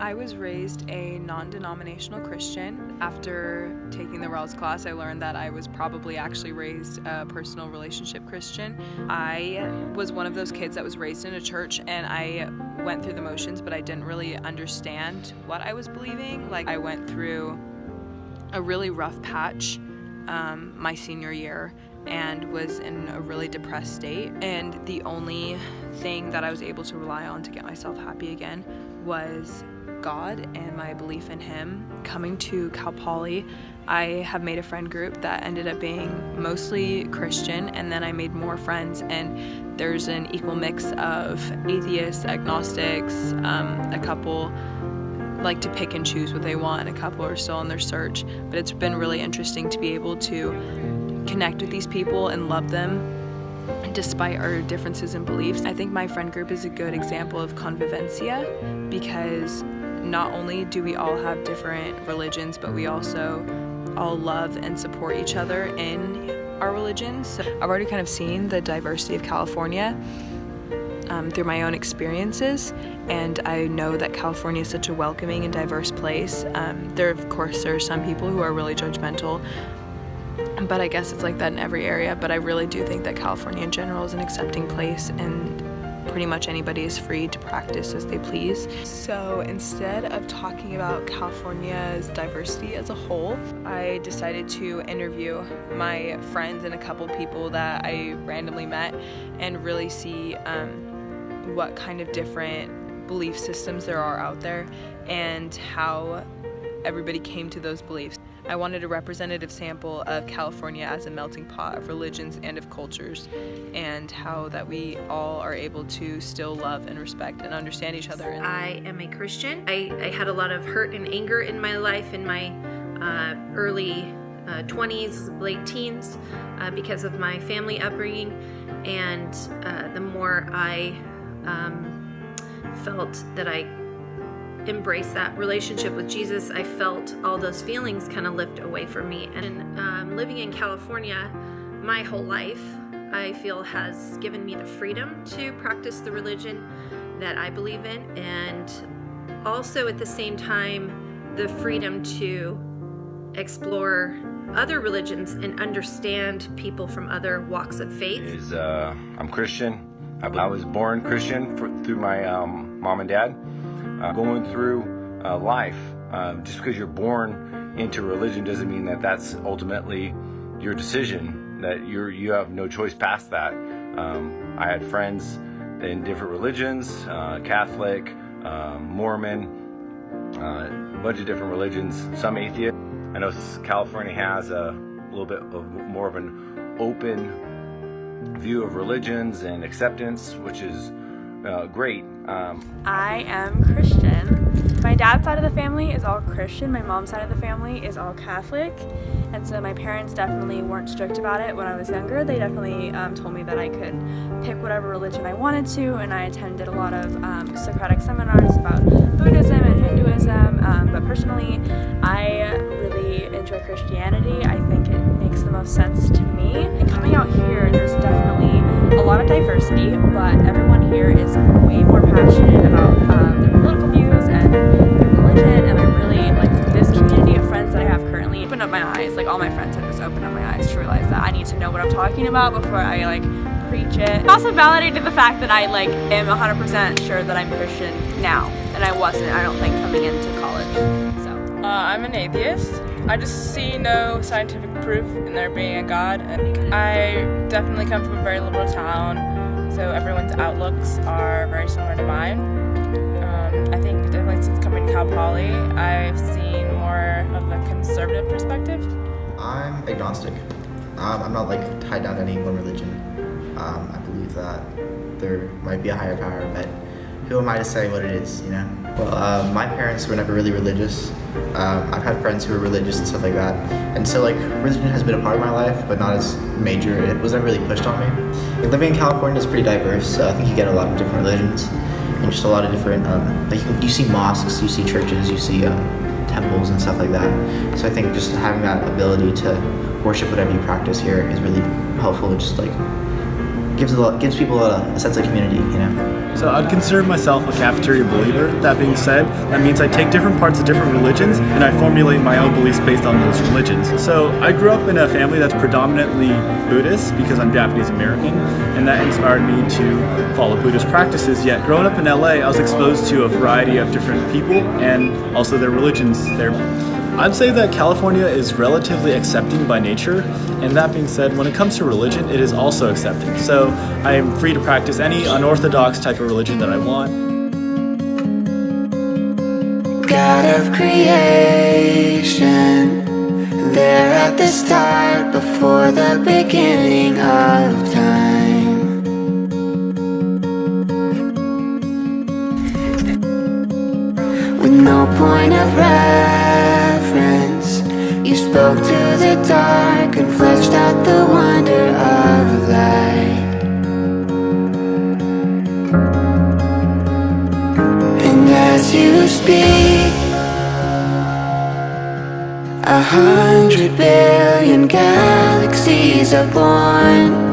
I was raised a non-denominational Christian. After taking the RELS class, I learned that I was probably actually raised a personal relationship Christian. I was one of those kids that was raised in a church, and I went through the motions, but I didn't really understand what I was believing. Like, I went through a really rough patch my senior year and was in a really depressed state, and the only thing that I was able to rely on to get myself happy again was God and my belief in Him. Coming to Cal Poly, I have made a friend group that ended up being mostly Christian, and then I made more friends, and there's an equal mix of atheists, agnostics, a couple like to pick and choose what they want, and a couple are still on their search. But it's been really interesting to be able to connect with these people and love them despite our differences in beliefs. I think my friend group is a good example of convivencia, because not only do we all have different religions, but we also all love and support each other in our religions. So I've already kind of seen the diversity of California through my own experiences, and I know that California is such a welcoming and diverse place. There are some people who are really judgmental, but I guess it's like that in every area. But I really do think that California in general is an accepting place, and pretty much anybody is free to practice as they please. So instead of talking about California's diversity as a whole, I decided to interview my friends and a couple people that I randomly met and really see what kind of different belief systems there are out there and how everybody came to those beliefs. I wanted a representative sample of California as a melting pot of religions and of cultures, and how that we all are able to still love and respect and understand each other. I am a Christian. I had a lot of hurt and anger in my life in my early 20s, late teens, because of my family upbringing, and the more I felt that I embrace that relationship with Jesus, I felt all those feelings kind of lift away from me. And living in California my whole life, I feel has given me the freedom to practice the religion that I believe in, and also at the same time the freedom to explore other religions and understand people from other walks of faith. I'm Christian. I was born Christian through my mom and dad. Going through life, just because you're born into religion doesn't mean that that's ultimately your decision, that you have no choice past that. I had friends in different religions, Catholic, Mormon, a bunch of different religions, some atheist. I know California has a little bit of more of an open view of religions and acceptance, which is great. I am Christian. My dad's side of the family is all Christian. My mom's side of the family is all Catholic. And so my parents definitely weren't strict about it when I was younger. They definitely told me that I could pick whatever religion I wanted to, and I attended a lot of Socratic seminars about Buddhism and Hinduism. But personally, I really enjoy Christianity. I think it makes the most sense to me. And coming out here, there's definitely a lot of diversity, but everyone here is way more passionate about their political views and their religion, and I really like this community of friends that I have currently. Opened up my eyes, like all my friends have just opened up my eyes to realize that I need to know what I'm talking about before I preach it. It also validated the fact that I am 100% sure that I'm Christian now, and I wasn't, I don't think, coming into college. So I'm an atheist. I just see no scientific proof in there being a God, and I definitely come from a very liberal town, so everyone's outlooks are very similar to mine. I think definitely since coming to Cal Poly, I've seen more of a conservative perspective. I'm agnostic. I'm not tied down to any one religion. I believe that there might be a higher power, but who am I to say what it is, you know? Well, my parents were never really religious. I've had friends who were religious and stuff like that. And so religion has been a part of my life, but not as major. It wasn't really pushed on me. Living in California is pretty diverse, so I think you get a lot of different religions and just a lot of different, you see mosques, you see churches, you see temples and stuff like that. So I think just having that ability to worship whatever you practice here is really helpful. It just gives people a sense of community, you know. So I'd consider myself a cafeteria believer. That being said, that means I take different parts of different religions and I formulate my own beliefs based on those religions. So I grew up in a family that's predominantly Buddhist because I'm Japanese American, and that inspired me to follow Buddhist practices. Yet growing up in LA, I was exposed to a variety of different people and also their religions there. I'd say that California is relatively accepting by nature, and that being said, when it comes to religion, it is also accepting. So I am free to practice any unorthodox type of religion that I want. God of creation, there at the start, before the beginning of time. With no point of reference, you spoke to the dark and fleshed out the wonder of light. And as you speak, 100 billion galaxies are born.